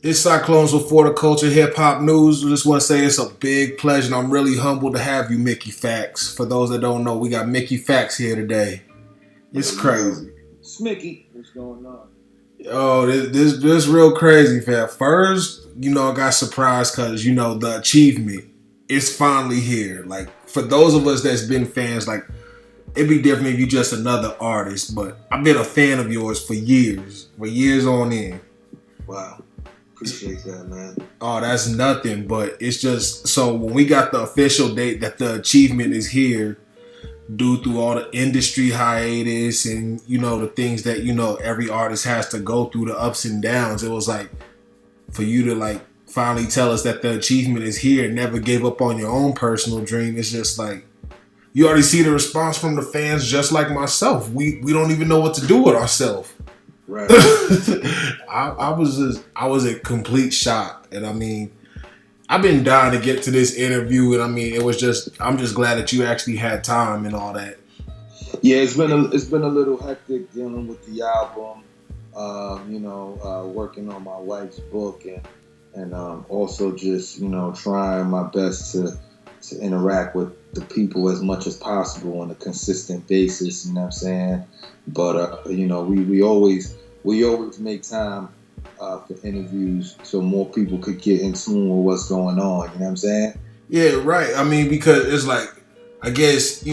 It's Cyclones before the culture, Hiphopnews. I just want to say it's a big pleasure, and I'm really humbled to have you, Mickey Factz. For those that don't know, we got Mickey Factz here today. It's crazy. Smicky, what's going on? Oh, this real crazy, fam. First, I got surprised because, the achievement is finally here. Like, for those of us that's been fans, like, it'd be different if you just another artist, but I've been a fan of yours for years on end. Wow. Appreciate that, man. Oh, that's nothing, but it's just, so when we got the official date that the achievement is here, due through all the industry hiatus and, the things that, every artist has to go through, the ups and downs, it was like, for you to like finally tell us that the achievement is here and never gave up on your own personal dream, it's just like, you already see the response from the fans just like myself. We don't even know what to do with ourselves. Right. I was in complete shock, and I've been dying to get to this interview, and I'm just glad that you actually had time and all that. Yeah, it's been a little hectic dealing with the album, working on my wife's book, and also just trying my best to interact with the people as much as possible on a consistent basis. You know what I'm saying? But we always make time for interviews so more people could get in tune with what's going on. You know what I'm saying? Yeah, right. Because it's like, I guess,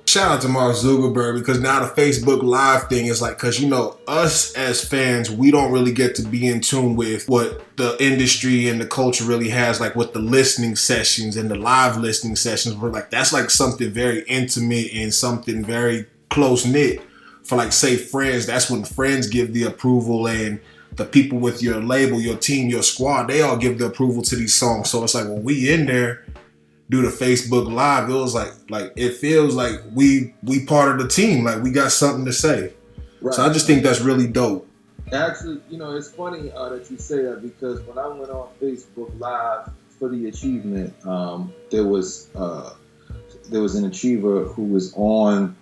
shout out to Mark Zuckerberg, because now the Facebook Live thing is like, because, us as fans, we don't really get to be in tune with what the industry and the culture really has, like with the listening sessions and the live listening sessions. Where like, that's like something very intimate and something very close knit for like, say, friends. That's when friends give the approval, and the people with your label, your team, your squad, they all give the approval to these songs. So it's like, when we in there do the Facebook Live, it was like it feels like we part of the team, like we got something to say. Right. So I just think that's really dope. Actually, it's funny that you say that, because when I went on Facebook Live for the achievement, there was an achiever who was on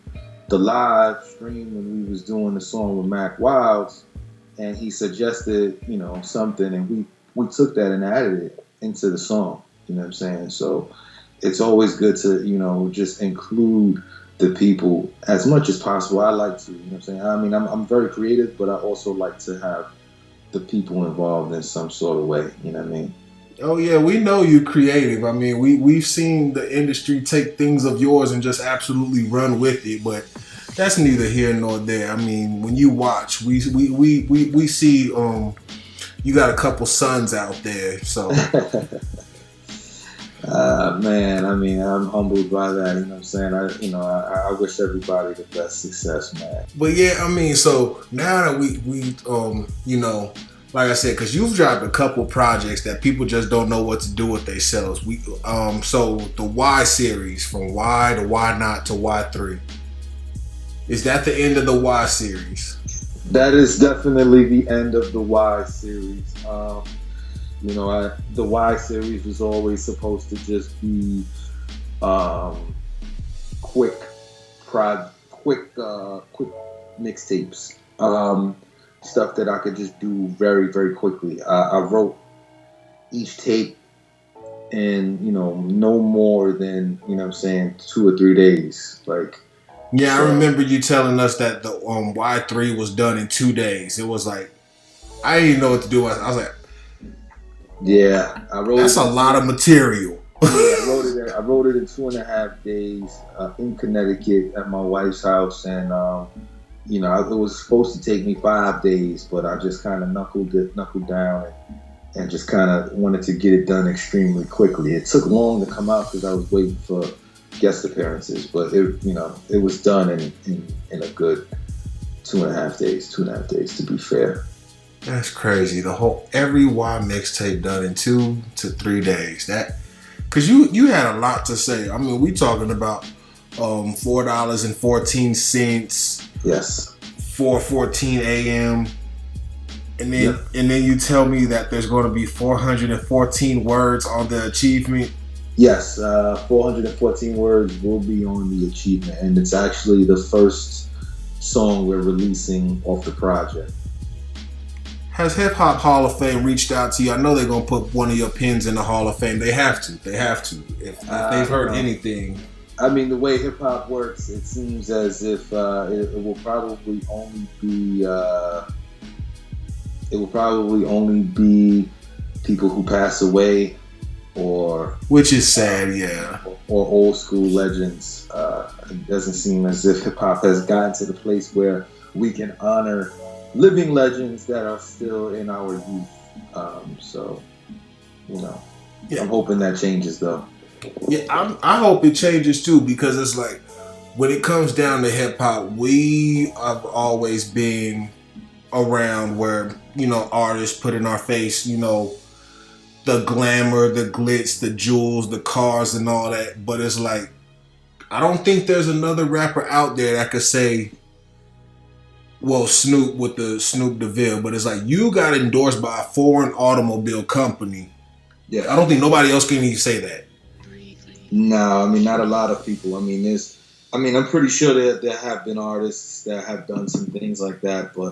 the live stream when we was doing the song with Mac Wilds, and he suggested something, and we took that and added it into the song. You know what I'm saying? So it's always good to, just include the people as much as possible. I like to, you know what I'm saying? I'm very creative, but I also like to have the people involved in some sort of way. You know what I mean? Oh yeah, we know you're creative. We've seen the industry take things of yours and just absolutely run with it, but that's neither here nor there. When you watch, we see you got a couple sons out there, so. Man, I'm humbled by that. You know what I'm saying? I wish everybody the best success, man. But yeah, so now that we like I said, because you've dropped a couple projects that people just don't know what to do with themselves. So the Y series, from Y to Why Not to Y3, is that the end of the Y series? That is definitely the end of the Y series. The Y series was always supposed to just be quick mixtapes, stuff that I could just do very, very quickly. I wrote each tape in no more than 2 or 3 days. I remember you telling us that the Y3 was done in 2 days. It was like, I didn't even know what to do. I was like, yeah, I wrote. That's a lot of material. Yeah, I wrote it in 2.5 days in Connecticut at my wife's house, and it was supposed to take me 5 days, but I just kind of knuckled down and just kind of wanted to get it done extremely quickly. It took long to come out because I was waiting for guest appearances, but it was done in a good 2.5 days. 2.5 days, to be fair. That's crazy. Every Y mixtape done in 2 to 3 days. Because you had a lot to say. We talking about $4.14. Yes. 4:14 a.m. And then you tell me that there's going to be 414 words on the achievement. Yes, 414 words will be on the achievement, and it's actually the first song we're releasing off the project. Has Hip Hop Hall of Fame reached out to you? I know they're gonna put one of your pins in the Hall of Fame. They have to. They have to. If they've heard anything. I mean, the way hip hop works, it seems as if it will probably only be people who pass away, or which is sad, yeah, or old school legends. It doesn't seem as if hip hop has gotten to the place where we can honor living legends that are still in our youth. So, you know, yeah. I'm hoping that changes, though. Yeah, I hope it changes too, because it's like when it comes down to hip hop, we have always been around where, you know, artists put in our face, you know, the glamour, the glitz, the jewels, the cars and all that. But it's like, I don't think there's another rapper out there that could say, well, Snoop with the Snoop DeVille, but it's like you got endorsed by a foreign automobile company. Yeah, I don't think nobody else can even say that. No, I mean, not a lot of people. I mean, I'm pretty sure that there have been artists that have done some things like that, but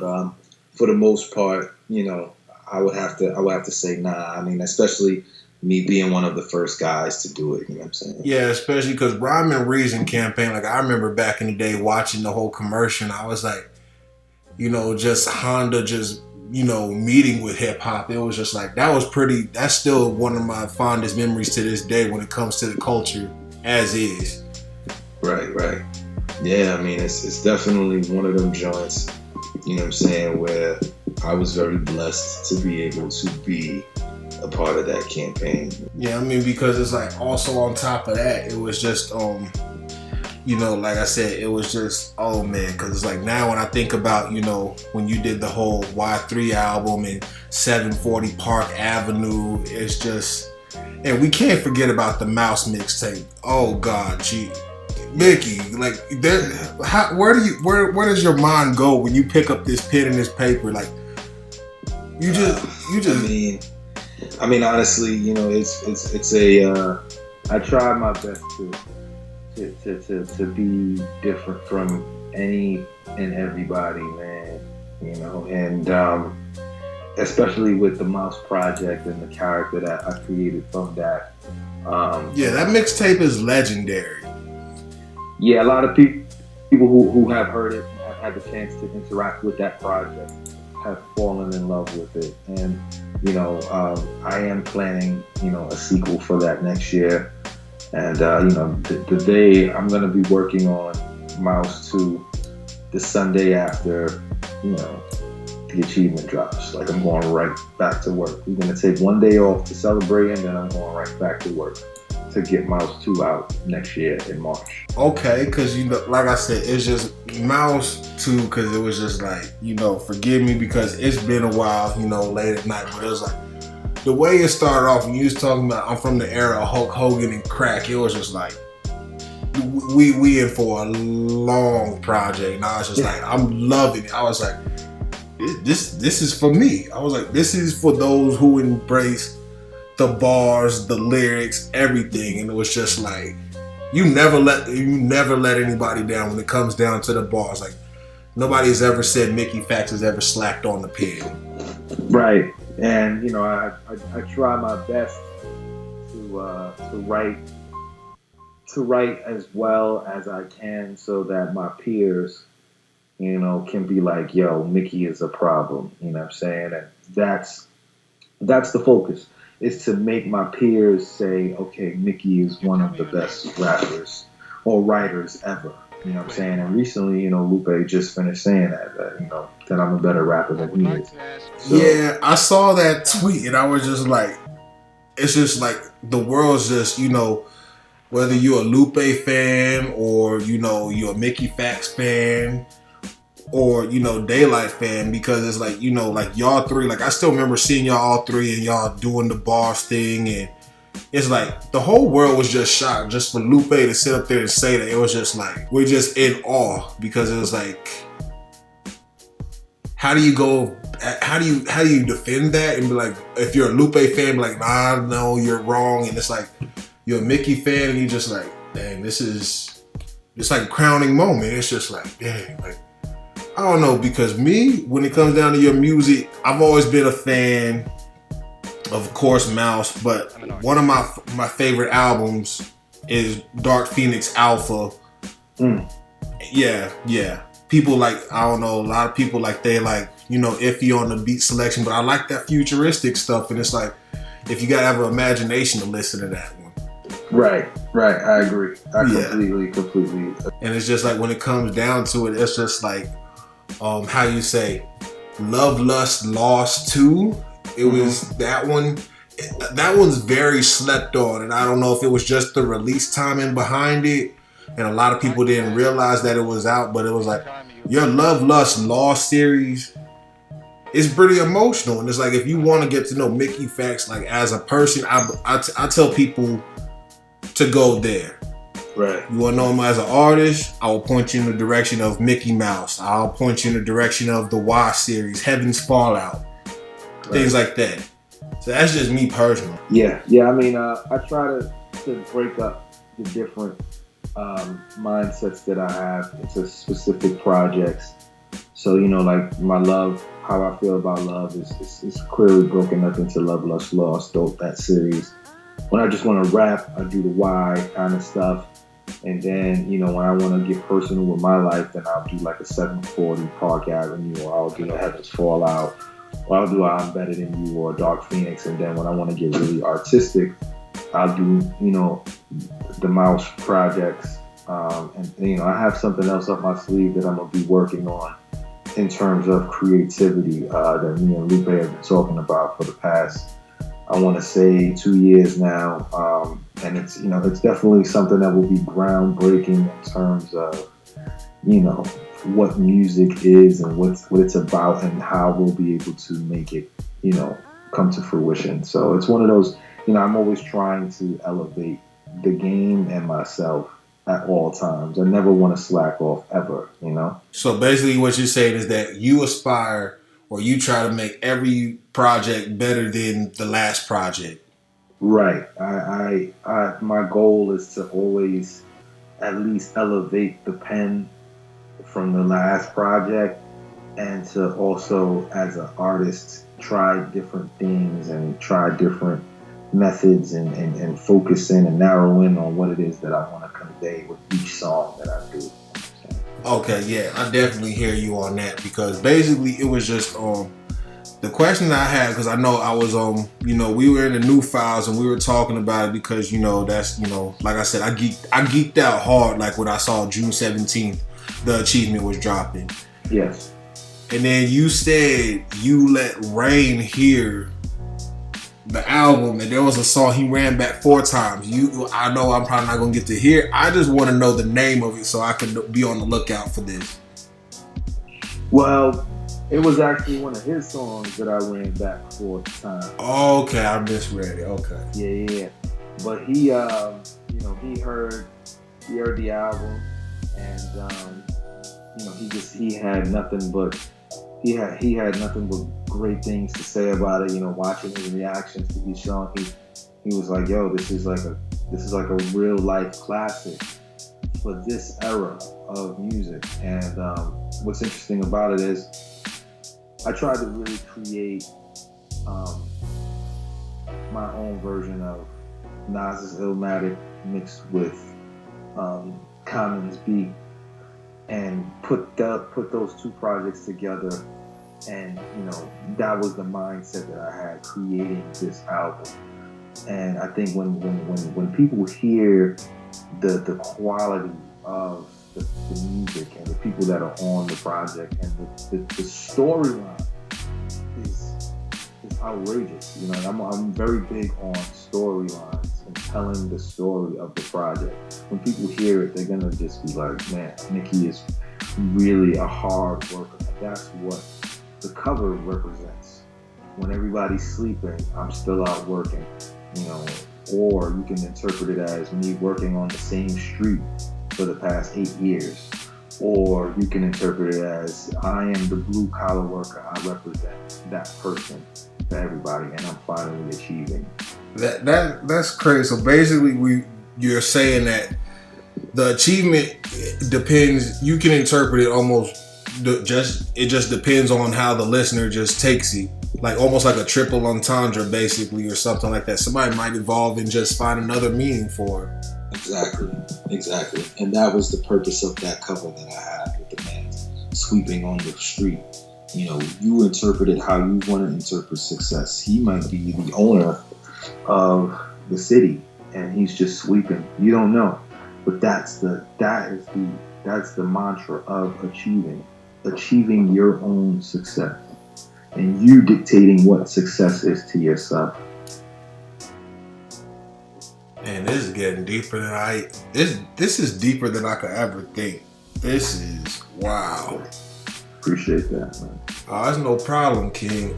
for the most part, you know, I would have to say nah. I mean, especially me being one of the first guys to do it. You know what I'm saying? Yeah, especially because Rhyme and Reason campaign. Like I remember back in the day watching the whole commercial. I was like, you know, just Honda just, you know, meeting with hip hop. It was just like, that's still one of my fondest memories to this day when it comes to the culture as is. Right. Yeah, I mean, it's definitely one of them joints, you know what I'm saying, where I was very blessed to be able to be a part of that campaign. Yeah, I mean, because it's like also on top of that, it was just, you know, like I said, it was just, oh man, because it's like now when I think about, you know, when you did the whole Y3 album and 740 Park Avenue, it's just, and we can't forget about the Mouse mixtape. Oh God, gee, Mickey, like, where does your mind go when you pick up this pen and this paper? Like, you just. I mean, honestly, you know, it's a. I try my best to be different from any and everybody, man. You know, and especially with the Mouse Project and the character that I created from that. Yeah, that mixtape is legendary. Yeah, a lot of people who have heard it, have had the chance to interact with that project, have fallen in love with it. And, you know, I am planning, you know, a sequel for that next year. And, you know, the day I'm going to be working on Mouse 2 the Sunday after, you know, the achievement drops. Like, I'm going right back to work. We're going to take one day off to celebrate, and then I'm going right back to work to get Mouse 2 out next year in March. Okay, because, you know, like I said, it's just Mouse 2, because it was just like, you know, forgive me because it's been a while, you know, late at night, but it was like, the way it started off, when you was talking about, I'm from the era of Hulk Hogan and crack, it was just like, we in for a long project, and I was just like, I'm loving it. I was like, this is for me. I was like, this is for those who embrace the bars, the lyrics, everything. And it was just like, you never let anybody down when it comes down to the bars. Like, nobody's ever said Mickey Factz has ever slacked on the pen. Right. And, you know, I try my best to write as well as I can, so that my peers, you know, can be like, yo, Mickey is a problem. You know what I'm saying? And that's the focus. Is to make my peers say, okay, Mickey is one of the best rappers or writers ever. You know what I'm saying? And recently, you know, Lupe just finished saying that, you know, that I'm a better rapper than he is. So, yeah, I saw that tweet and I was just like, it's just like the world's just, you know, whether you're a Lupe fan or, you know, you're a Mickey Factz fan, or, you know, Daylight fan, because it's like, you know, like y'all three, like I still remember seeing y'all all three and y'all doing the bars thing, and it's like the whole world was just shocked just for Lupe to sit up there and say that. It was just like, we're just in awe, because it was like, how do you defend that and be like, if you're a Lupe fan, be like, nah, no, you're wrong, and it's like you're a Mickey fan and you just like, dang, it's like a crowning moment. It's just like, dang, like, I don't know, because me, when it comes down to your music, I've always been a fan, of course, Mouse, but one of my favorite albums is Dark Phoenix Alpha. Yeah. People like, I don't know, a lot of people like, they like, you know, iffy on the beat selection, but I like that futuristic stuff, and it's like, if you gotta have an imagination to listen to that one. Right. I agree. Completely. And it's just like, when it comes down to it, it's just like, how you say, Love, Lust, Lost 2. It was that one. That one's very slept on, and I don't know if it was just the release timing behind it, and a lot of people didn't realize that it was out, but it was like, your Love, Lust, Lost series is pretty emotional, and it's like, if you want to get to know Mickey Factz, like, as a person, I tell people to go there. Right. You want to know him as an artist? I will point you in the direction of Mickey Mouse. I'll point you in the direction of the Y series, Heaven's Fallout, things like that. So that's just me personally. Yeah. I mean, I try to break up the different mindsets that I have into specific projects. So, you know, like my love, how I feel about love is clearly broken up into Love, Lust, Lost, that series. When I just want to rap, I do the Y kind of stuff. And then, you know, when I want to get personal with my life, then I'll do like a 740 Park Avenue, or I'll do a Heaven's Fallout, or I'll do I'm Better Than You, or Dark Phoenix. And then when I want to get really artistic, I'll do, you know, the Mouse projects. And, you know, I have something else up my sleeve that I'm going to be working on in terms of creativity that me and Lupe have been talking about for the past, I want to say, 2 years now. And it's, you know, it's definitely something that will be groundbreaking in terms of, you know, what music is and what it's about, and how we'll be able to make it, you know, come to fruition. So it's one of those, you know, I'm always trying to elevate the game and myself at all times. I never want to slack off ever, you know? So basically what you're saying is that you aspire, or you try to make every project better than the last project. Right. I my goal is to always at least elevate the pen from the last project, and to also, as an artist, try different things and try different methods and focus in and narrow in on what it is that I want to convey with each song that I do. Okay, yeah, I definitely hear you on that, because basically it was just the question I had, because I know I was you know, we were in the new files and we were talking about it, because, you know, that's, you know, like I said, I geeked out hard, like when I saw June 17th the achievement was dropping. Yes. And then you said you let Rain hear the album, and there was a song he ran back 4 times. I know I'm probably not gonna get to hear. I just want to know the name of it so I could be on the lookout for this. Well, it was actually one of his songs that I ran back 4 times. Okay, I misread it. Okay. Yeah. But he, you know, he heard the album, and you know, he had nothing but great things to say about it. You know, watching his reactions to each song, he was like, "Yo, this is like a real life classic for this era of music." And what's interesting about it is, I tried to really create my own version of Nas's Illmatic mixed with Common's beat, and put those 2 projects together. And, you know, that was the mindset that I had creating this album. And I think when people hear the quality of the music and the people that are on the project, and the storyline is outrageous. You know, I'm very big on storylines and telling the story of the project. When people hear it, they're gonna just be like, "Man, Mickey is really a hard worker." And that's what the cover represents. When everybody's sleeping, I'm still out working, you know. Or you can interpret it as me working on the same street for the past 8 years. Or you can interpret it as I am the blue collar worker. I represent that person to everybody, and I'm finally achieving. That's crazy. So basically, you're saying that the achievement depends. You can interpret it almost it just depends on how the listener just takes it. Like almost like a triple entendre, basically, or something like that. Somebody might evolve and just find another meaning for it. Exactly. And that was the purpose of that cover that I had with the man sweeping on the street. You know, you interpret it how you want to interpret success. He might be the owner of the city and he's just sweeping. You don't know. But that's the mantra of achieving your own success. And you dictating what success is to yourself. And this is getting deeper than this is deeper than I could ever think. This is wow. Appreciate that, man. That's no problem, King.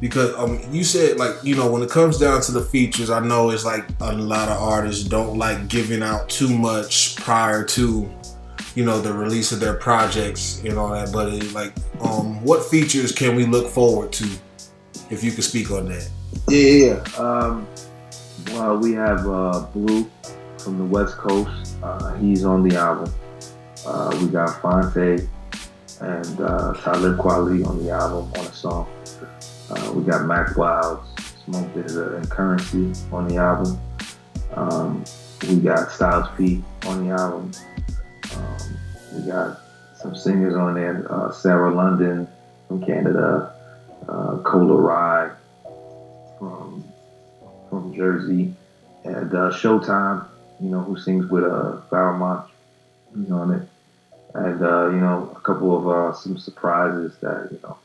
Because you said, like, you know, when it comes down to the features, I know it's like a lot of artists don't like giving out too much prior to, you know, the release of their projects and all that. But what features can we look forward to, if you could speak on that? Yeah. Well, we have Blue from the West Coast. He's on the album. We got Fonte and Talib Kweli on the album on a song. We got Mac Wilds, Smoke Dizza, and Currency on the album. We got Styles P on the album. We got some singers on there, Sarah London from Canada, Cola Rye from Jersey, and Showtime, you know, who sings with Faramont. He's on it. And you know, a couple of some surprises that, you know,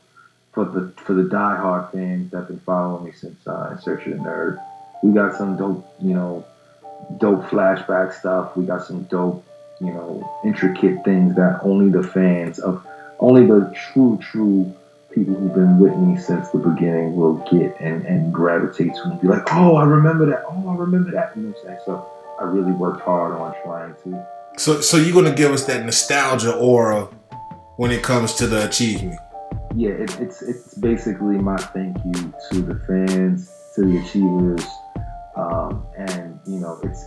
for the diehard fans that have been following me since In Search of the Nerd. We got some dope flashback stuff. We got some dope, you know, intricate things that only the true people who've been with me since the beginning will get and gravitate to and be like, oh, I remember that. You know what I'm saying? So I really worked hard on trying to. So you're gonna give us that nostalgia aura when it comes to the achievement. Yeah, it's basically my thank you to the fans, to the achievers, and you know, it's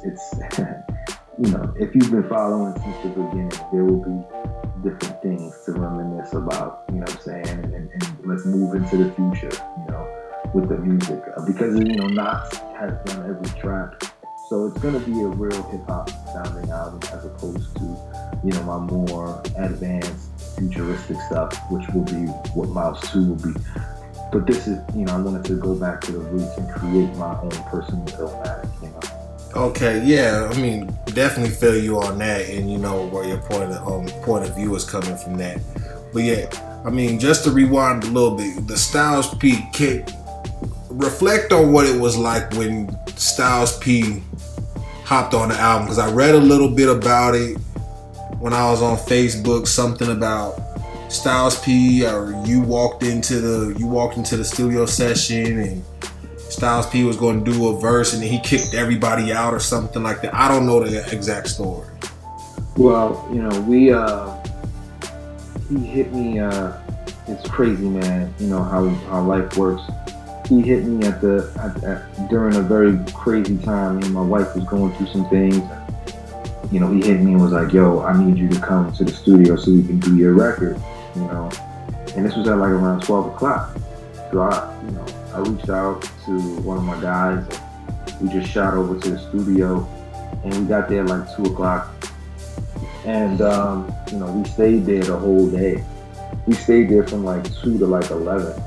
you know, if you've been following since the beginning, there will be different things to reminisce about. You know what I'm saying? And let's move into the future. You know, with the music, because you know, Nas has done every track. So it's gonna be a real hip hop sounding album as opposed to, you know, my more advanced futuristic stuff, which will be what Mouse 2 will be. But this is, you know, I wanted to go back to the roots and create my own personal Illmatic, you know. Okay, yeah, I mean, definitely feel you on that, and you know where your point of view is coming from that. But yeah, I mean, just to rewind a little bit, the Styles P kick. Reflect on what it was like when Styles P hopped on the album, because I read a little bit about it when I was on Facebook, something about Styles P, or you walked into the studio session and Styles P was going to do a verse and then he kicked everybody out or something like that. I don't know the exact story. Well, you know, he hit me. It's crazy, man. You know how life works. He hit me during a very crazy time. Me and my wife was going through some things. You know, he hit me and was like, "Yo, I need you to come to the studio so we can do your record." You know, and this was at like around 12 o'clock. So I reached out to one of my guys. We just shot over to the studio, and we got there like 2 o'clock. And you know, we stayed there the whole day. We stayed there from like 2 to like 11.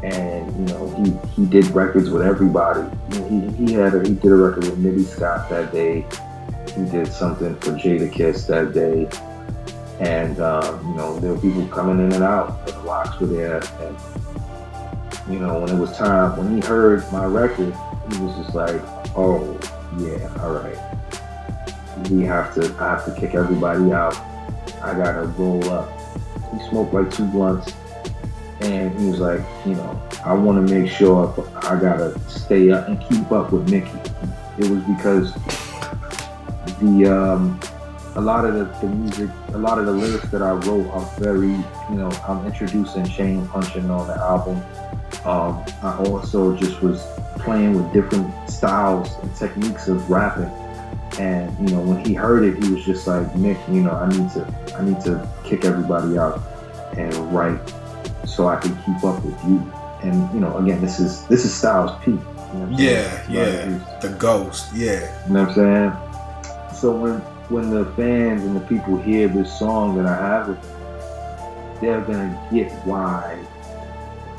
And you know, he did records with everybody. You know, he did a record with Nibby Scott that day. He did something for Jadakiss that day. And you know, there were people coming in and out. The locks were there. And you know, when it was time, when he heard my record, he was just like, "Oh yeah, all right. I have to kick everybody out. I gotta roll up." He smoked like 2 blunts. And he was like, you know, I want to make sure I gotta stay up and keep up with Mickey. It was because a lot of the music, a lot of the lyrics that I wrote are very, you know, I'm introducing chain punching on the album. I also just was playing with different styles and techniques of rapping. And, you know, when he heard it, he was just like, Mick, you know, I need to I need to kick everybody out and write so I can keep up with you. And you know, again, this is Styles P. You know what yeah, the ghost, yeah. You know what I'm saying? So when the fans and the people hear this song that I have with them, they're gonna get why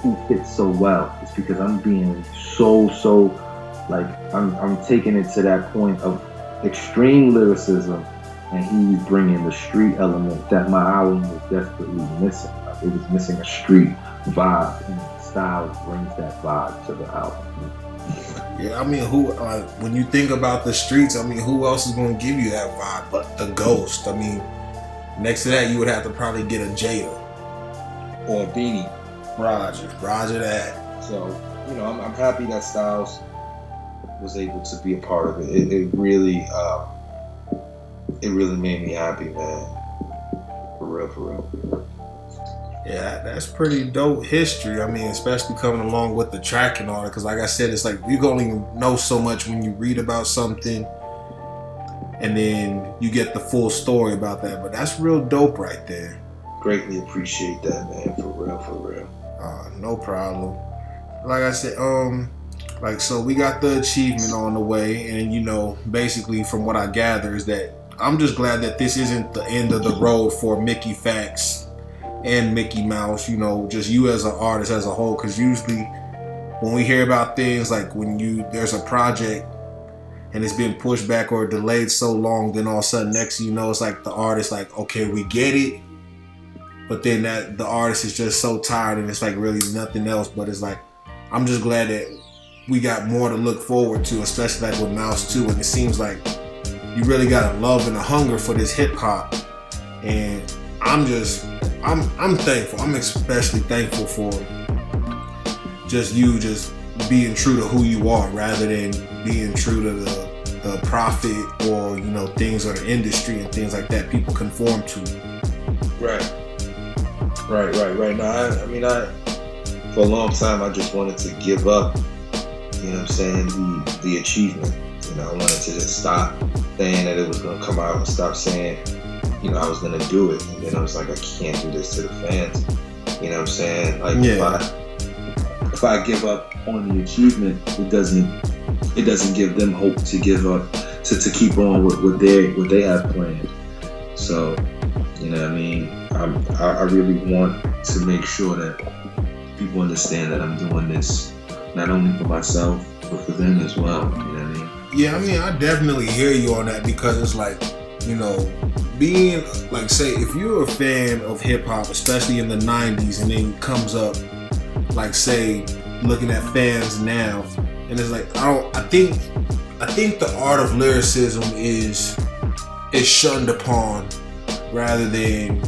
he fits so well. It's because I'm being so like I'm taking it to that point of extreme lyricism, and he's bringing the street element that my album was desperately missing. Like, it was missing a street vibe, and Styles brings that vibe to the album. Yeah, I mean, when you think about the streets, I mean, who else is going to give you that vibe but the Ghost? I mean, next to that, you would have to probably get a Jada or a Beanie. Roger that. So, you know, I'm happy that Styles was able to be a part of it. It really made me happy, man. For real. Yeah, that's pretty dope history. I mean, especially coming along with the track and all that. Because like I said, it's like you can only know so much when you read about something and then you get the full story about that. But that's real dope right there. Greatly appreciate that, man. For real. No problem. Like I said, so we got the achievement on the way. And, you know, basically from what I gather is that I'm just glad that this isn't the end of the road for Mickey Factz and Mickey Mouse, you know, just you as an artist as a whole. Because usually when we hear about things like when there's a project and it's been pushed back or delayed so long, then all of a sudden next thing you know, it's like the artist like, okay, we get it, but then that the artist is just so tired and it's like really nothing else. But it's like, I'm just glad that we got more to look forward to, especially like with Mouse 2, and it seems like you really got a love and a hunger for this hip hop, and I'm thankful. I'm especially thankful for just you just being true to who you are rather than being true to the profit or, you know, things of the industry and things like that people conform to. Right. No, I mean, for a long time, I just wanted to give up, you know what I'm saying, the achievement. You know, I wanted to just stop saying that it was going to come out and stop saying, you know, I was going to do it. And then I was like, I can't do this to the fans. You know what I'm saying? Like, yeah. If I give up on the achievement, it doesn't give them hope to give up, to keep on with what they have planned. So, you know what I mean? I really want to make sure that people understand that I'm doing this not only for myself, but for them as well. You know what I mean? Yeah, I mean, I definitely hear you on that, because it's like, you know, being like, say, if you're a fan of hip hop, especially in the 90s, and then comes up, like, say, looking at fans now, and it's like, I think the art of lyricism is shunned upon rather than,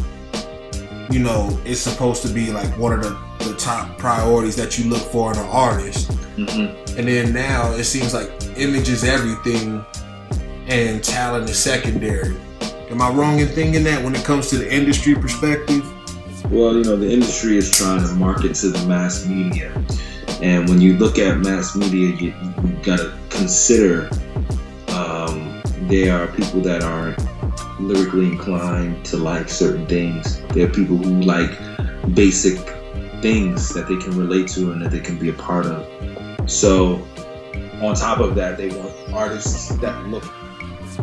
you know, it's supposed to be like one of the top priorities that you look for in an artist. Mm-hmm. And then now it seems like image is everything and talent is secondary. Am I wrong in thinking that when it comes to the industry perspective? Well, you know, the industry is trying to market to the mass media. And when you look at mass media, you gotta consider there are people that aren't lyrically inclined to like certain things. There are people who like basic things that they can relate to and that they can be a part of. So on top of that, they want artists that look,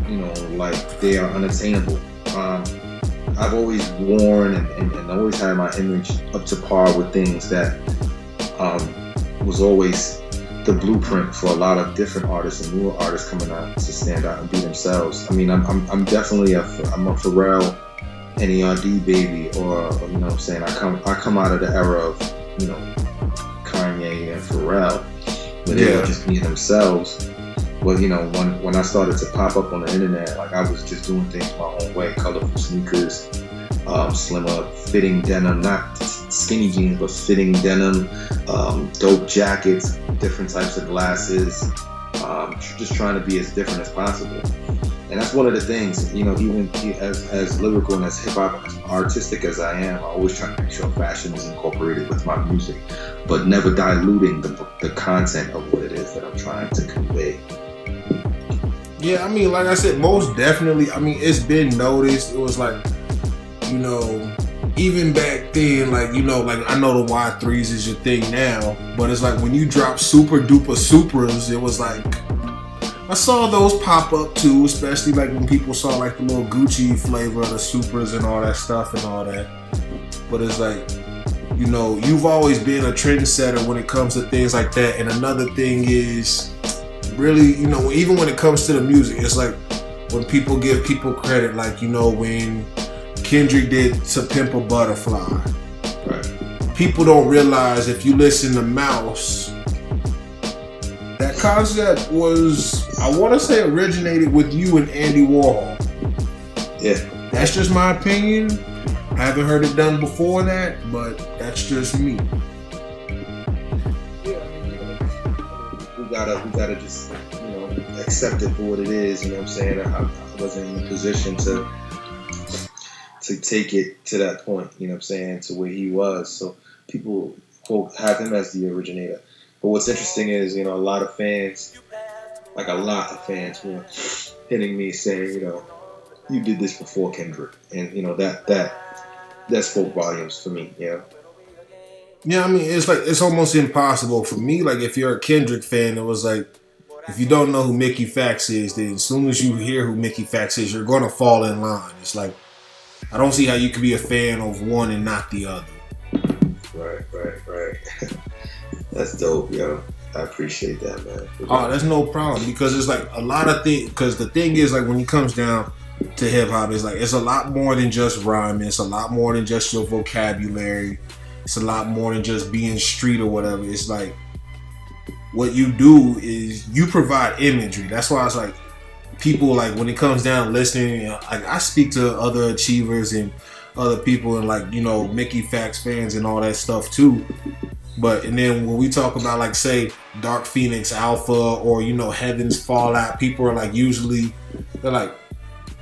you know, like they are unattainable. I've always worn and always had my image up to par with things that was always the blueprint for a lot of different artists and newer artists coming out to stand out and be themselves. I mean, I'm definitely a Pharrell, NERD baby, or you know what I'm saying, I come out of the era of, you know, Kanye and Pharrell, where they were just being themselves. Well, you know, when I started to pop up on the internet, like I was just doing things my own way, colorful sneakers, slimmer fitting denim, not skinny jeans, but fitting denim, dope jackets, different types of glasses, just trying to be as different as possible. And that's one of the things, you know, even as lyrical and as hip-hop, as artistic as I am, I always try to make sure fashion is incorporated with my music, but never diluting the content of what it is that I'm trying to convey. Yeah, I mean, like I said, most definitely, I mean, it's been noticed. It was like, you know, even back then, like, you know, like I know the Y3s is your thing now, but it's like when you drop Super Duper Supras, it was like, I saw those pop up too, especially like when people saw like the little Gucci flavor of the Supras and all that stuff and all that. But it's like, you know, you've always been a trendsetter when it comes to things like that. And another thing is, really, you know, even when it comes to the music, it's like when people give people credit, like, you know, when Kendrick did To Pimp a Butterfly. Right. People don't realize if you listen to Mouse, that concept was, I want to say, originated with you and Andy Warhol. Yeah. That's just my opinion. I haven't heard it done before that, but that's just me. Yeah, I mean, you know, we gotta just, you know, accept it for what it is. You know what I'm saying? I wasn't in a position to take it to that point. You know what I'm saying? To where he was. So people quote have him as the originator. But what's interesting is, you know, a lot of fans were hitting me saying, you know, you did this before Kendrick, and you know that spoke volumes for me. You know. Yeah, I mean, it's like, it's almost impossible for me. Like, if you're a Kendrick fan, it was like, if you don't know who Mickey Factz is, then as soon as you hear who Mickey Factz is, you're gonna fall in line. It's like, I don't see how you could be a fan of one and not the other. Right. That's dope, yo. I appreciate that, man. Oh, that's no problem, because it's like a lot of things. Because the thing is, like, when it comes down to hip hop, it's like, it's a lot more than just rhyming. It's a lot more than just your vocabulary. It's a lot more than just being street or whatever. It's like, what you do is you provide imagery. That's why it's like, people, like, when it comes down to listening, you know, like, I speak to other achievers and other people and, like, you know, Mickey Factz fans and all that stuff too. But, and then when we talk about, like, say, Dark Phoenix Alpha or, you know, Heaven's Fallout, people are like, usually, they're like,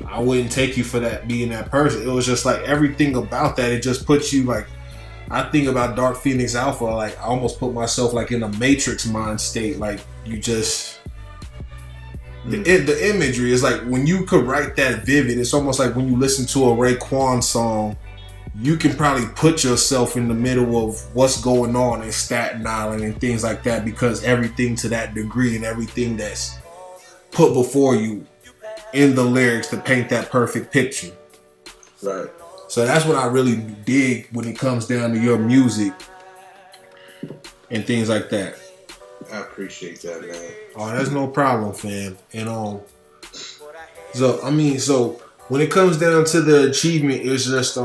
I wouldn't take you for that, being that person. It was just like, everything about that, it just puts you, like, I think about Dark Phoenix Alpha, like, I almost put myself, like, in a Matrix mind state. Like, you just, the imagery is like, when you could write that vivid, it's almost like when you listen to a Raekwon song, you can probably put yourself in the middle of what's going on in Staten Island and things like that, because everything to that degree and everything that's put before you in the lyrics to paint that perfect picture. Right. So that's what I really dig when it comes down to your music and things like that. I appreciate that, man. Oh, that's no problem, fam. And so I mean, so when it comes down to the achievement, it's just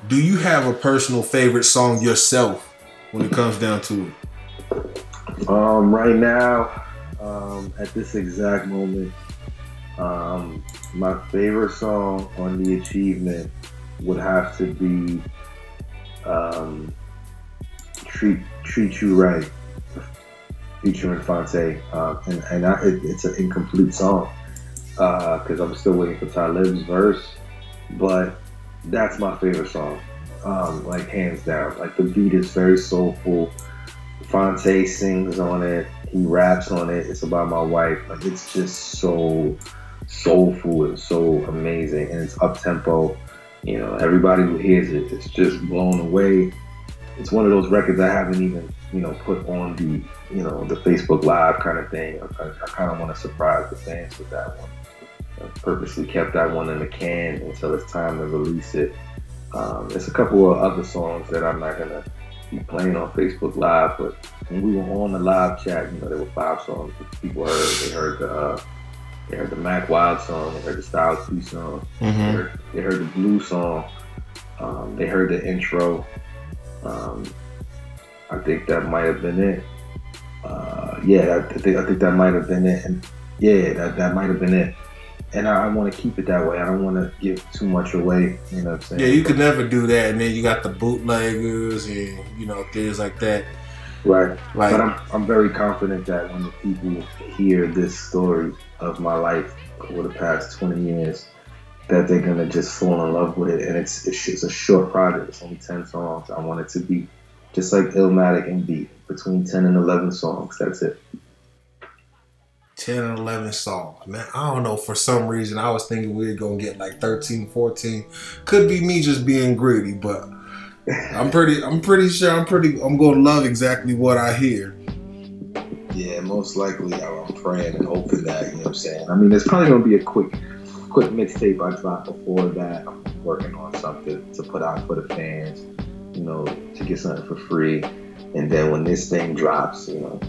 do you have a personal favorite song yourself when it comes down to it? Right now, at this exact moment, my favorite song on the achievement would have to be Treat You Right, featuring Phonte. It's an incomplete song because I'm still waiting for Talib's verse, but that's my favorite song, like hands down. Like, the beat is very soulful. Phonte sings on it, he raps on it. It's about my wife. Like, it's just so soulful and so amazing, and it's up tempo. You know, everybody who hears it, it's just blown away. It's one of those records I haven't even, you know, put on the, you know, the Facebook Live kind of thing. I kind of want to surprise the fans with that one. I purposely kept that one in the can until it's time to release it. There's a couple of other songs that I'm not gonna be playing on Facebook Live, but when we were on the live chat, you know, there were 5 songs that people heard. They heard the Mac Wild song, they heard the Styles P song, they heard the Blue song, they heard the intro. I think that might have been it. I think that might have been it. And yeah, that might have been it. And I want to keep it that way. I don't want to give too much away. You know what I'm saying? Yeah, you could never do that. And then you got the bootleggers and, you know, things like that. Right. Like, but I'm very confident that when the people hear this story of my life over the past 20 years, that they're gonna just fall in love with it. And it's a short project. It's only 10 songs. I want it to be just like Illmatic and Beat, between 10 and 11 songs. That's it. 10 and 11 songs, man. I don't know. For some reason, I was thinking we were gonna get like 13, 14. Could be me just being greedy, but I'm pretty sure I'm gonna love exactly what I hear. Yeah, most likely. I'm praying and hoping that, you know what I'm saying. I mean, there's probably gonna be a quick mixtape I drop before that. I'm working on something to put out for the fans, you know, to get something for free. And then when this thing drops, you know,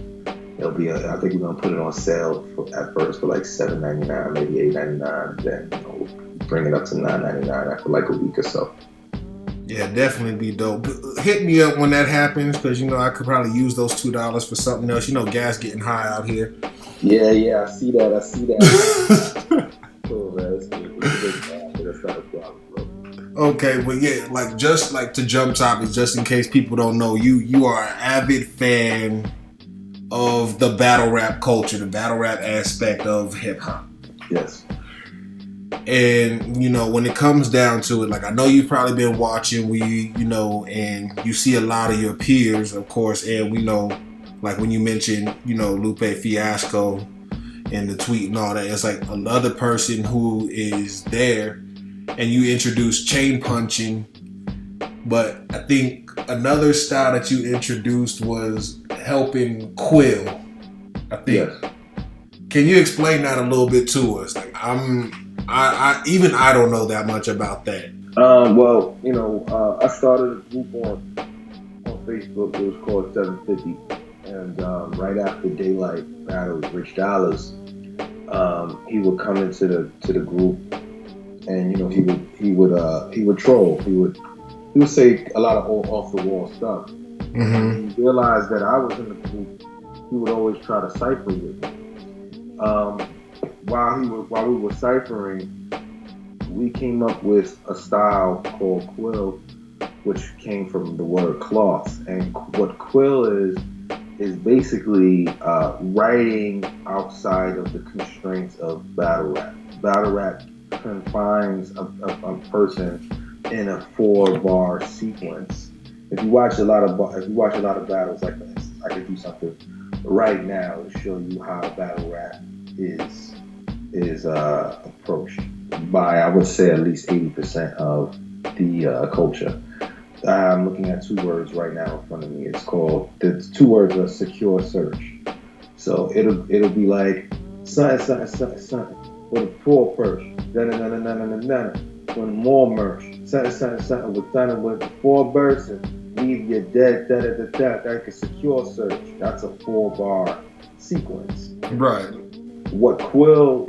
it'll be. I think we're gonna put it on sale at first for like $7.99, maybe $8.99. Then, you know, we'll bring it up to $9.99 after like a week or so. Yeah, definitely be dope. Hit me up when that happens, because you know I could probably use those $2 for something else. You know, gas getting high out here. Yeah, I see that. Cool, man. That's not a problem, bro. Okay, but yeah, like just like to jump topics, just in case people don't know, you are an avid fan of the battle rap culture, the battle rap aspect of hip hop. Yes. And, you know, when it comes down to it, like, I know you've probably been watching, and you see a lot of your peers, of course, and we know, like, when you mentioned, you know, Lupe Fiasco and the tweet and all that, it's like another person who is there, and you introduced chain punching, but I think another style that you introduced was helping Quill, I think. Yes. Can you explain that a little bit to us? Like, I don't know that much about that. Well, you know, I started a group on Facebook. It was called 750, and right after Daylight battle with Rich Dollars, he would come into the group, and you know he would troll. He would say a lot of off the wall stuff. Mm-hmm. And he realized that I was in the group. He would always try to cipher with me. While we were ciphering, we came up with a style called quill, which came from the word cloth. And what quill is basically writing outside of the constraints of battle rap. Battle rap confines a person in a 4-bar sequence. If you watch a lot of battles, like for instance, I could do something right now to show you how battle rap is approached by, I would say, at least 80% of the culture. I'm looking at 2 words right now in front of me. The 2 words are secure search. So it'll be like something with a poor perch, with more merch, something with 4 verses, leave you dead, like a secure search. That's a 4-bar sequence. Right. What Quill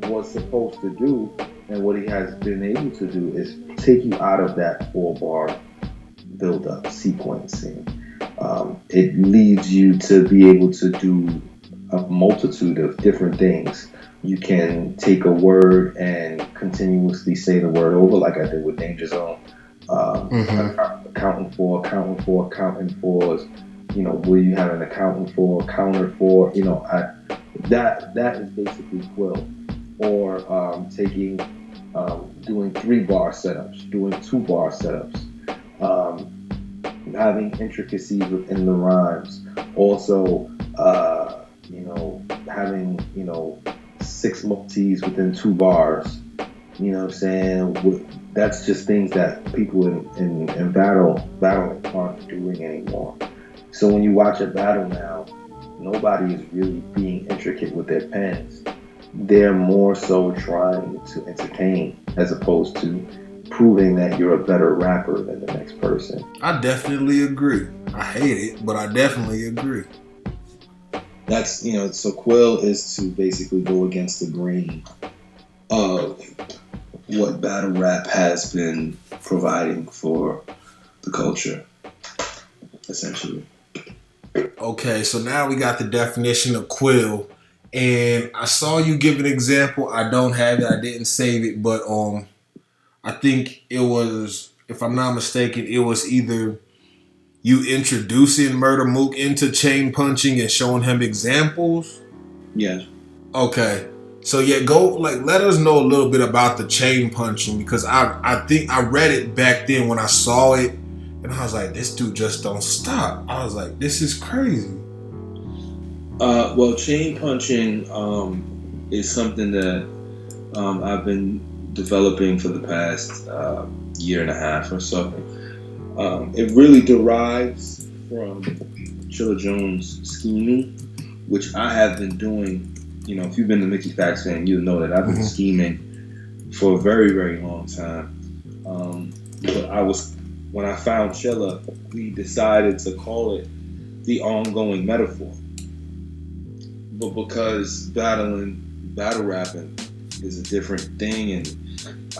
was supposed to do, and what he has been able to do, is take you out of that 4-bar build-up sequencing. It leads you to be able to do a multitude of different things. You can take a word and continuously say the word over, like I did with Danger Zone. Accounting fours. You know, will you have an accountant for, counter for? You know, that is basically quill. Or doing 3-bar setups, doing 2-bar setups, having intricacies within the rhymes. Also, having 6 multis within 2 bars. You know what I'm saying? That's just things that people in battling aren't doing anymore. So when you watch a battle now, nobody is really being intricate with their pens. They're more so trying to entertain as opposed to proving that you're a better rapper than the next person. I definitely agree. I hate it, but I definitely agree. That's, so Quill is to basically go against the grain of what battle rap has been providing for the culture, essentially. Okay, so now we got the definition of quill, and I saw you give an example. I don't have it. I didn't save it, but I think it was, if I'm not mistaken, it was either you introducing Murder Mook into chain punching and showing him examples. Yes. Okay. So yeah, let us know a little bit about the chain punching, because I think I read it back then when I saw it, and I was like, this dude just don't stop. I was like, this is crazy. Well, chain punching is something that I've been developing for the past year and a half or so. It really derives from Chilla Jones' scheming, which I have been doing. You know, if you've been a Mickey Factz fan, you'll know that I've been scheming for a very, very long time. But when I found Chilla, we decided to call it the ongoing metaphor. But because battle rapping is a different thing, and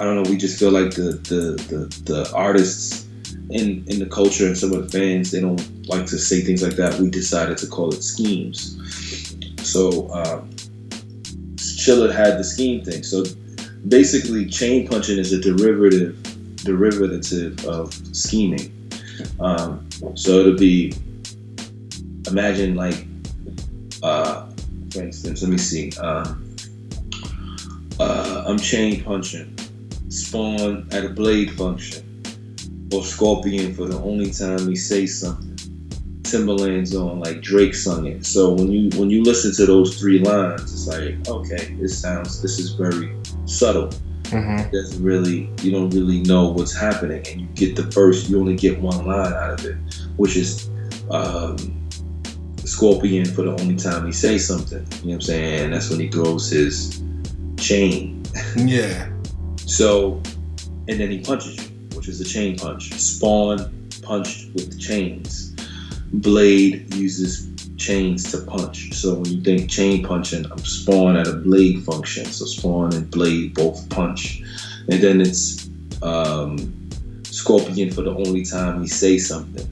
I don't know, we just feel like the artists in the culture and some of the fans, they don't like to say things like that. We decided to call it schemes. So Chilla had the scheme thing. So basically, chain punching is a derivative of scheming. So it'll be, imagine like, for instance, let me see. I'm chain punching, Spawn at a blade function, or Scorpion for the only time he say something. Timberland's on like Drake sung it. So when you listen to those three lines, it's like, okay, this is very subtle. Mm-hmm. You don't really know what's happening, and you only get one line out of it, which is Scorpion for the only time he say something. You know what I'm saying? That's when he throws his chain. Yeah. So, and then he punches you, which is a chain punch. Spawn punched with chains. Blade uses chains to punch. So when you think chain punching, I'm Spawn at a blade function. So Spawn and Blade both punch. And then it's Scorpion for the only time he say something.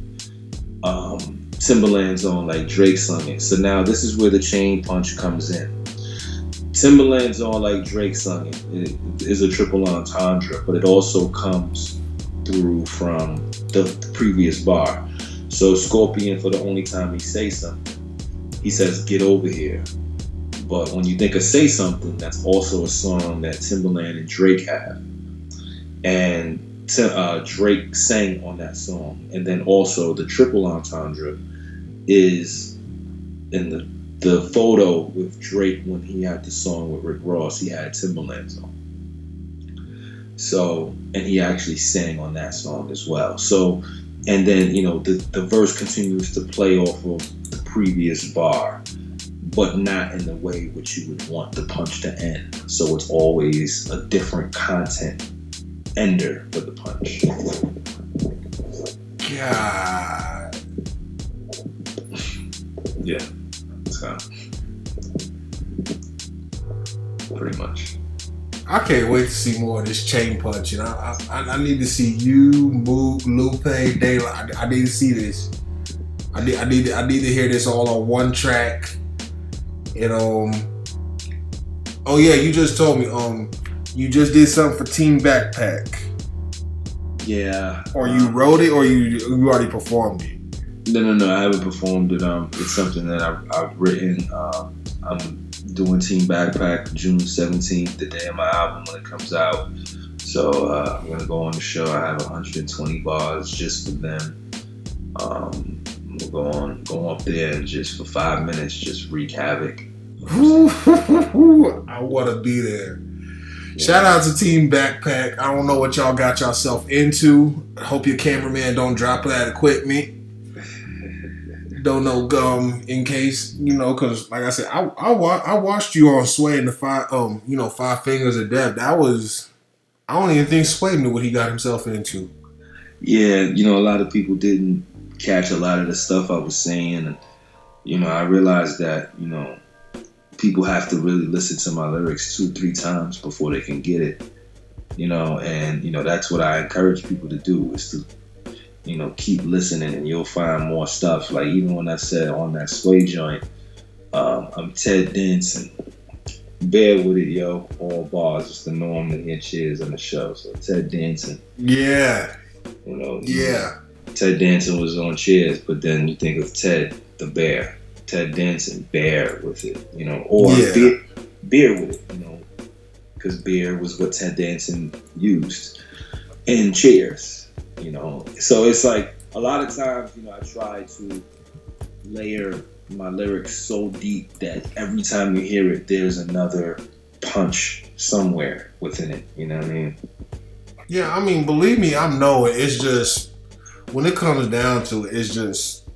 Timberland's on like Drake sung it. So now this is where the chain punch comes in. Timberland's on like Drake sung it. It is a triple entendre, but it also comes through from the previous bar. So Scorpion for the only time he say something, he says, "Get over here." But when you think of "Say Something," that's also a song that Timberland and Drake have, and Drake sang on that song. And then also the triple entendre is in the photo with Drake when he had the song with Rick Ross. He had Timberland's on. So, and he actually sang on that song as well. So, and then, you know, the verse continues to play off of the previous bar, but not in the way which you would want the punch to end. So it's always a different content ender for the punch. God. Yeah. So, pretty much. I can't wait to see more of this chain punching. I need to see you, Mook, Lupe, Daylight. I need to see this. I need to hear this all on one track. And oh yeah, you just told me you just did something for Team Backpack. Yeah. Or you wrote it, or you already performed it. No, I haven't performed it. It's something that I've written. I'm doing Team Backpack June 17th, the day of my album when it comes out. So I'm gonna go on the show. I have 120 bars just for them. We'll go up there and just for 5 minutes just wreak havoc. I want to be there. Yeah. Shout out to Team Backpack. I don't know what y'all got yourself into. I hope your cameraman don't drop that equipment. Don't know, in case, you know, because like I said, I watched you on Sway and the Five Fingers of Death. That was, I don't even think Sway knew what he got himself into. Yeah, you know, a lot of people didn't catch a lot of the stuff I was saying, and you know, I realized that, you know, people have to really listen to my lyrics 2-3 times before they can get it, you know, and you know, that's what I encourage people to do, is to, you know, keep listening, and you'll find more stuff. Like even when I said on that Sway joint, I'm Ted Danson. Bear with it, yo. All bars. It's the norm to hear cheers on the show. So Ted Danson. Yeah. You know. Yeah. Ted Danson was on Cheers, but then you think of Ted the Bear. Ted Danson, bear with it, you know, or beer with it, you know, because beer was what Ted Danson used. And Cheers, you know. So it's like a lot of times, you know, I try to layer my lyrics so deep that every time you hear it, there's another punch somewhere within it. You know what I mean? Yeah, I mean, believe me, I know it. It's just, when it comes down to it, it's just,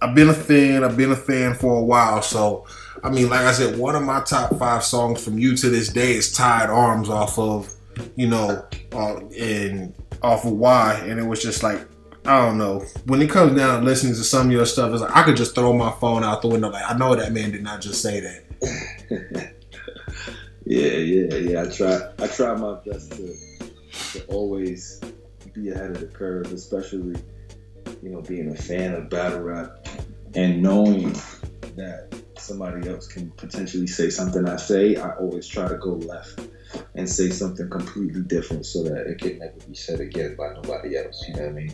I've been a fan for a while. So, I mean, like I said, one of my top 5 songs from you to this day is Tied Arms off of, and off of Why. And it was just like, I don't know. When it comes down to listening to some of your stuff, it's like I could just throw my phone out the window. Like, I know that man did not just say that. Yeah. I try my best to always be ahead of the curve, especially, being a fan of battle rap and knowing that somebody else can potentially say something I say. I always try to go left and say something completely different so that it can never be said again by nobody else. You know what I mean?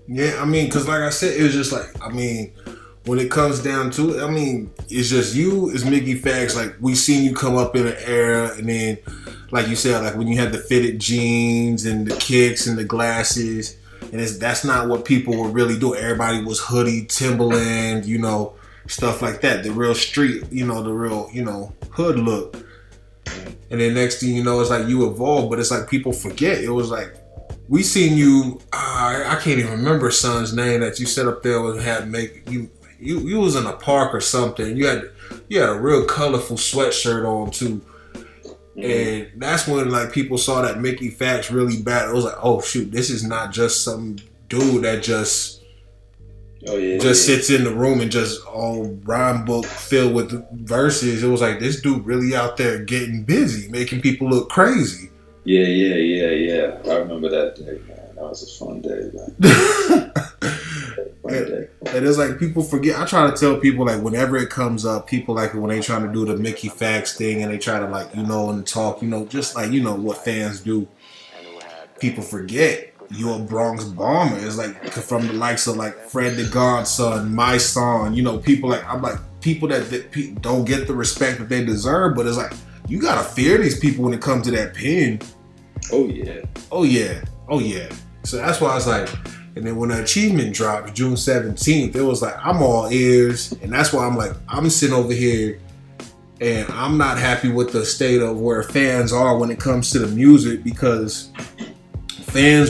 Yeah, I mean, because like I said, it was just like, I mean, when it comes down to it, I mean, it's just you, it's Mickey Factz. Like, we seen you come up in an era, and then, like you said, like when you had the fitted jeans and the kicks and the glasses, and that's not what people were really doing. Everybody was hoodie, Timberland, stuff like that. The real street, the real, hood look. And then next thing you know, it's like you evolved, but it's like people forget. It was like, we seen you, I can't even remember son's name that you set up there and had make you was in a park or something. You had a real colorful sweatshirt on too. And that's when like people saw that Mickey Factz really bad. It was like, oh shoot, this is not just some dude that just sits in the room and just all rhyme book filled with verses. It was like, this dude really out there getting busy, making people look crazy. Yeah. I remember that day, man. That was a fun day, man. And it's like people forget. I try to tell people, like, whenever it comes up, people like when they trying to do the Mickey Factz thing and they try to, like, and talk, just like, what fans do. People forget you're a Bronx bomber. It's like from the likes of like Fred the Godson, My Son, people like, I'm like, people that don't get the respect that they deserve, but it's like, you gotta fear these people when it comes to that pen. Oh yeah. So that's why I was like, and then when the achievement dropped June 17th, it was like, I'm all ears. And that's why I'm like, I'm sitting over here and I'm not happy with the state of where fans are when it comes to the music, because fans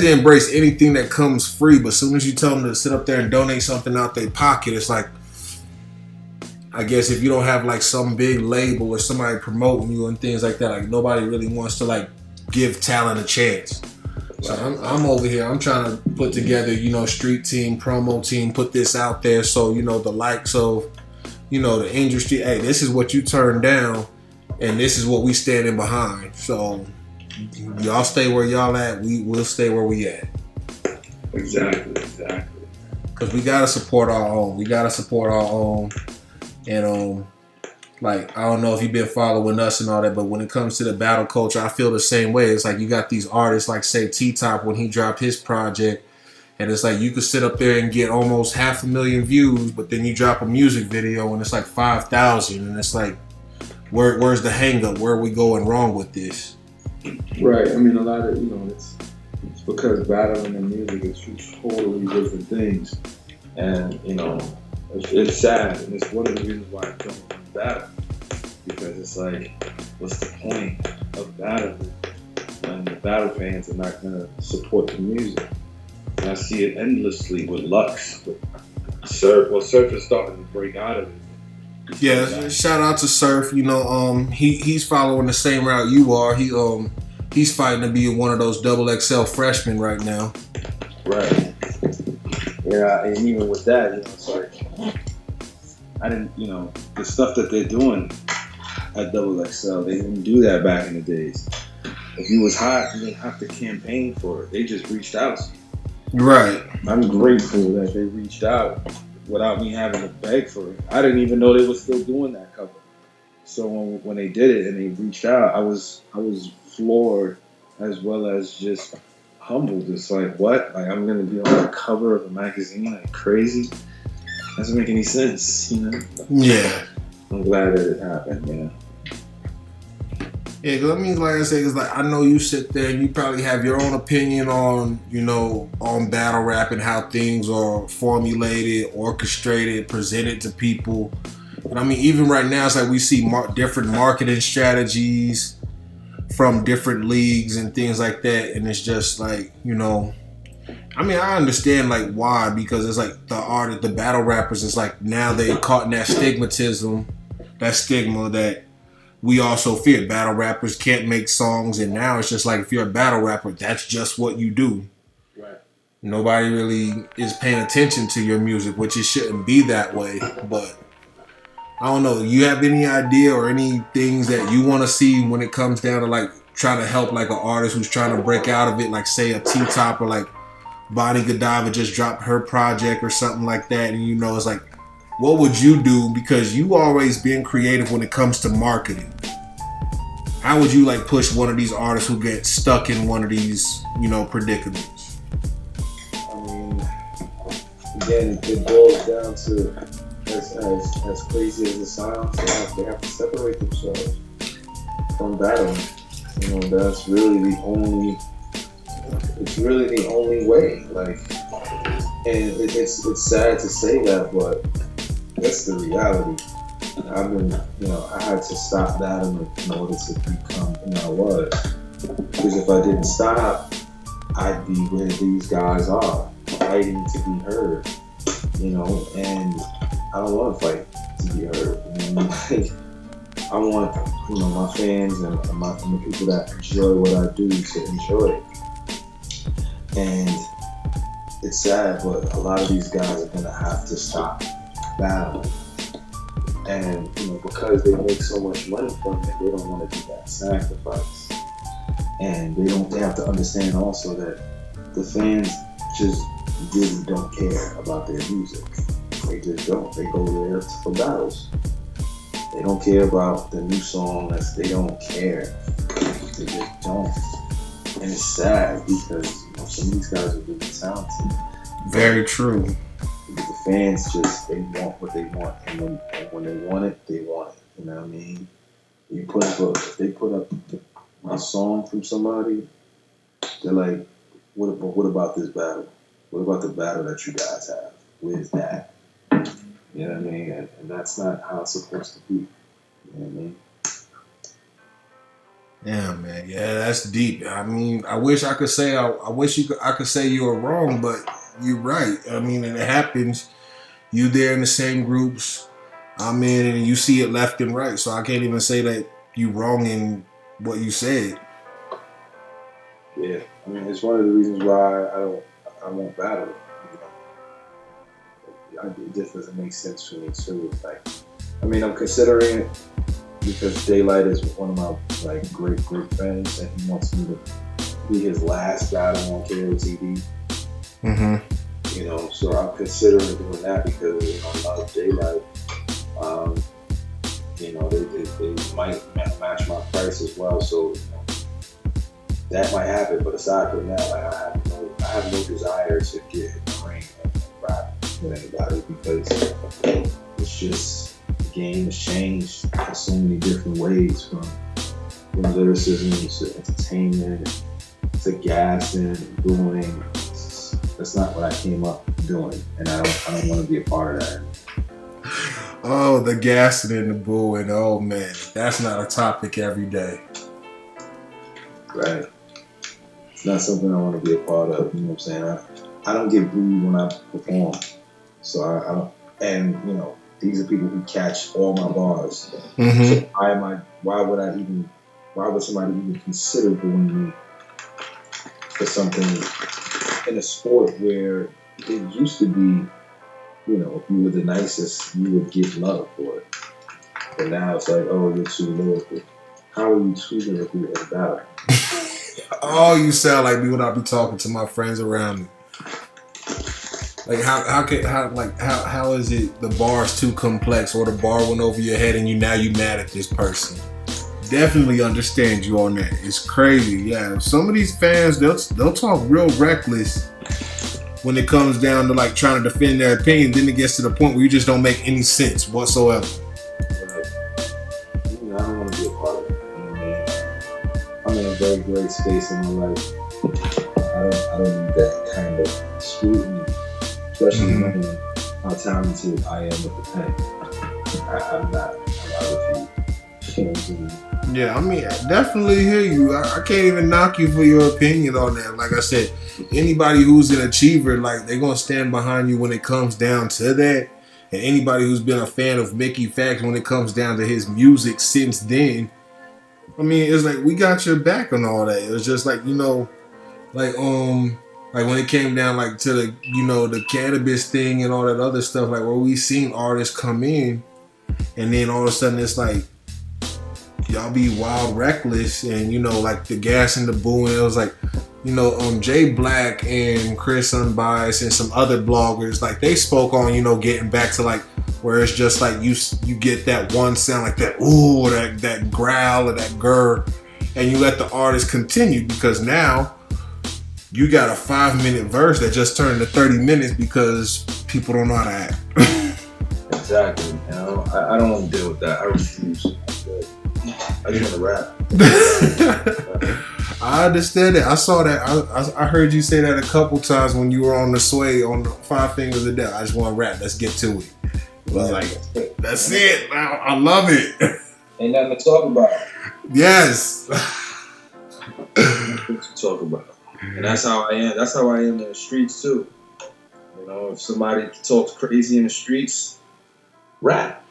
embrace anything that comes free. But as soon as you tell them to sit up there and donate something out their pocket, it's like, I guess if you don't have like some big label or somebody promoting you and things like that, like nobody really wants to like give talent a chance. So I'm over here. I'm trying to put together, street team, promo team, put this out there. So, the likes of, the industry, hey, this is what you turned down and this is what we standing behind. So y'all stay where y'all at. We'll stay where we at. Exactly. Because we got to support our own. And, like, I don't know if you've been following us and all that, but when it comes to the battle culture, I feel the same way. It's like you got these artists like, say, T-Top when he dropped his project, and it's like you could sit up there and get almost 500,000 views, but then you drop a music video and it's like 5,000, and it's like, where's the hang up? Where are we going wrong with this? Right. I mean, a lot of, it's because battling and music is two totally different things. And, it's sad, and it's one of the reasons why I don't want to battle. Because it's like, what's the point of battling when the battle fans are not going to support the music? And I see it endlessly with Lux, with Surf. Well, Surf is starting to break out of it. Yeah, shout out to Surf. He's following the same route you are. He's fighting to be one of those XXL freshmen right now. Right. Yeah, and even with that, it's like, I didn't, the stuff that they're doing at XXL, they didn't do that back in the days. If you was hot, you didn't have to campaign for it. They just reached out to you. Right. I'm grateful that they reached out without me having to beg for it. I didn't even know they were still doing that cover. So when they did it and they reached out, I was floored as well as just humbled. It's like, what? Like, I'm gonna be on the cover of a magazine? Like, crazy? Doesn't make any sense, Yeah. I'm glad that it happened, Yeah, because I mean, like I said, it's like I know you sit there and you probably have your own opinion on, on battle rap and how things are formulated, orchestrated, presented to people. And I mean, even right now, it's like we see different marketing strategies from different leagues and things like that, and it's just like, I mean, I understand like why, because it's like the battle rappers, it's like now they caught in that stigma that we also fear. Battle rappers can't make songs, and now it's just like if you're a battle rapper, that's just what you do. Right. Nobody really is paying attention to your music, which it shouldn't be that way. But I don't know. You have any idea or any things that you want to see when it comes down to like trying to help like an artist who's trying to break out of it, like say a T-Top or like Bonnie Godiva just dropped her project or something like that, and it's like, what would you do? Because you always been creative when it comes to marketing. How would you like push one of these artists who get stuck in one of these, predicaments? I mean, again, it boils down to as crazy as it sounds, they have to separate themselves from battling. That's really the only. It's really the only way. Like, and it's sad to say that, but that's the reality. I had to stop battling in order to become who I was. Because if I didn't stop, I'd be where these guys are, fighting to be heard. And I don't want to fight to be heard. I want, my fans and the people that enjoy what I do to enjoy it. And it's sad, but a lot of these guys are gonna have to stop battling. And because they make so much money from it, they don't want to do that sacrifice. And they have to understand also that the fans just really don't care about their music. They just don't. They go there for battles. They don't care about the new song. They don't care. They just don't. And it's sad because some of these guys are really talented. Very true. The fans they want what they want, and when they want it, they want it. You know what I mean? If they put up a song from somebody, they're like, what about this battle? What about the battle that you guys have? Where's that? You know what I mean? And that's not how it's supposed to be. You know what I mean? Yeah, man. Yeah, that's deep. I mean, I wish I could say I could say you were wrong, but you're right. I mean, and it happens. You there in the same groups I'm in, and you see it left and right. So I can't even say that you wrong in what you said. Yeah, I mean, it's one of the reasons why I won't battle. It just doesn't make sense for me too. Like, I mean, I'm considering it because Daylight is one of my great friends, and he wants me to be his last battle on KOTV. Mm-hmm. So I'm considering doing that because I love Daylight. They might match my price as well, so that might happen. But aside from that, I have no desire to get in the ring and rap with anybody because it's just the game has changed in so many different ways, from lyricism to entertainment to gassing and booing. That's not what I came up doing, and I don't want to be a part of that. Oh, the gassing and the booing. Oh man, that's not a topic every day. Right. It's not something I want to be a part of. You know what I'm saying? I don't get booed when I perform, so I don't. And these are people who catch all my bars. Mm-hmm. So why would somebody even consider booing me for something in a sport where it used to be, if you were the nicest, you would get love for it. But now it's like, oh, you're too lyrical. How are you too lyrical in a battle? Oh, you sound like me when I be talking to my friends around me. Like how is it the bar's too complex, or the bar went over your head and you mad at this person? Definitely understand you on that. It's crazy. Yeah, some of these fans they'll talk real reckless when it comes down to like trying to defend their opinion. Then it gets to the point where you just don't make any sense whatsoever. Right. I don't want to be a part of it. great space in my life. I don't need that kind of scrutiny, especially knowing how talented I am with the pen. I'm not with you. You know what I'm saying? Yeah, I mean, I definitely hear you. I can't even knock you for your opinion on that. Like I said, anybody who's an achiever, like, they're going to stand behind you when it comes down to that. And anybody who's been a fan of Mickey Factz when it comes down to his music since then, I mean, it's like, we got your back on all that. It was just like, you know, like when it came down like to the, you know, the cannabis thing and all that other stuff, like where we seen artists come in and then all of a sudden it's like, y'all be wild reckless and, you know, like the gas and the booing. It was like, you know, Jay Black and Chris Unbiased and some other bloggers, like they spoke on, you know, getting back to like where it's just like you get that one sound, like that ooh, that growl or that grr, and you let the artist continue, because now you got a 5-minute verse that just turned to 30 minutes because people don't know how to act. Exactly. You know, I don't want to deal with that. I refuse. I just want to rap. I understand it. I saw that. I heard you say that a couple times when you were on the Sway on the 5 Fingers of Death. I just want to rap. Let's get to it. I was like, that's it. I love it. Ain't nothing to talk about. Yes. Nothing to talk about. And that's how I am. That's how I am in the streets too. You know, if somebody talks crazy in the streets, rap.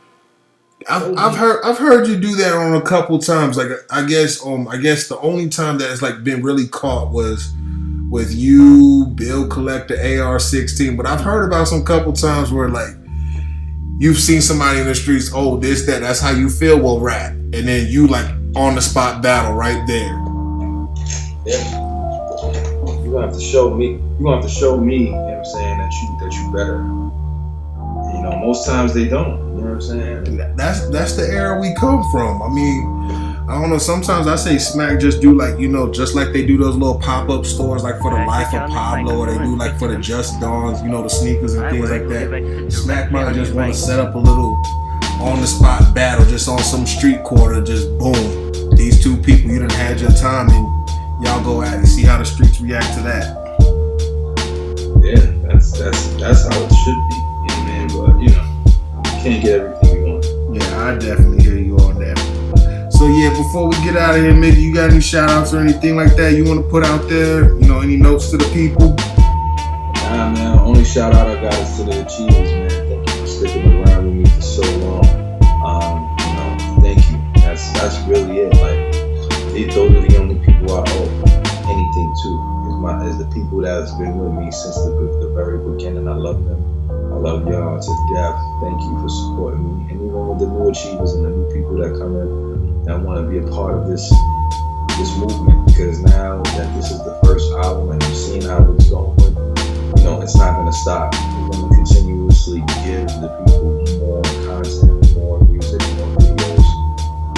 I've heard you do that on a couple times. Like I guess the only time that it's like been really caught was with you, Bill Collector, AR-16. But I've heard about some couple times where like you've seen somebody in the streets, oh, this, that's how you feel, well, rap. And then you like on the spot battle right there. Yeah. You're gonna have to show me, you know what I'm saying, that you better. You know, most times they don't. You know what I'm saying? That's the era we come from. I mean, I don't know, sometimes I say Smack just do like, you know, just like they do those little pop-up stores like for the Life of Pablo, or they do like for the Just Dawns, you know, the sneakers and things like that. Smack might just want to set up a little on-the-spot battle just on some street corner, just boom. These two people, you done had your time and y'all go at it, see how the streets react to that. Yeah, that's how it should be. Yeah, man, but you know, you can't get everything you want. Yeah, I definitely hear you on that. So yeah, before we get out of here, Mickey, you got any shout outs or anything like that you want to put out there? You know, any notes to the people? Nah, man, only shout out I got is to the Achievers, man. Thank you for sticking around with me for so long. You know, thank you. That's really it. Like, those are the only people I owe anything to. Is the people that has been with me since the very beginning. I love them. I love y'all to death. Thank you for supporting me. And even with the new Achievers and the new people that come in that want to be a part of this movement, because now that this is the first album and I'm seeing how it's going, you know, it's not going to stop. We're going to continuously give the people more content, more music, more videos,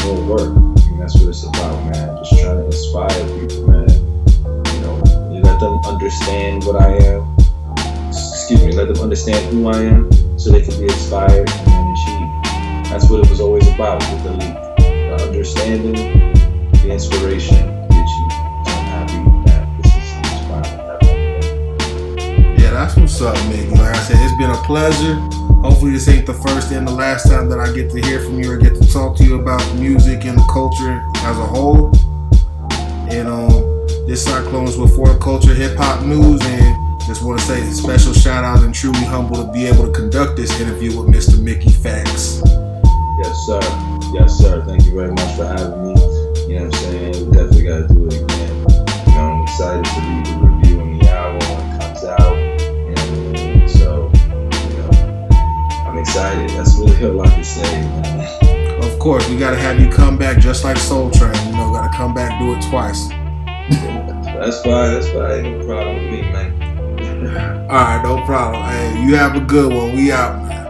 more work. And that's what it's about, man. Just trying to inspire people, man. You know, you let them understand what I am. Let them understand who I am so they can be inspired and then achieve. That's what it was always about with the league. The understanding, the inspiration, the achievement. I'm happy that this is inspiring. Yeah, that's what's up, Mickey. Like I said, it's been a pleasure. Hopefully this ain't the first and the last time that I get to hear from you or get to talk to you about music and the culture as a whole. And this Cyclones with For Culture Hiphopnews, and just want to say a special shout out and truly humble to be able to conduct this interview with Mr. Mickey Factz. Yes, sir. Yes, sir. Thank you very much for having me. You know what I'm saying? We definitely got to do it again. You know, I'm excited to read the review on the album when it comes out. And so, you know, I'm excited. That's really all I can say, man. Of course, we got to have you come back just like Soul Train. You know, got to come back, do it twice. That's fine. Ain't no problem with me, man. All right, no problem. Hey, you have a good one. We out, man.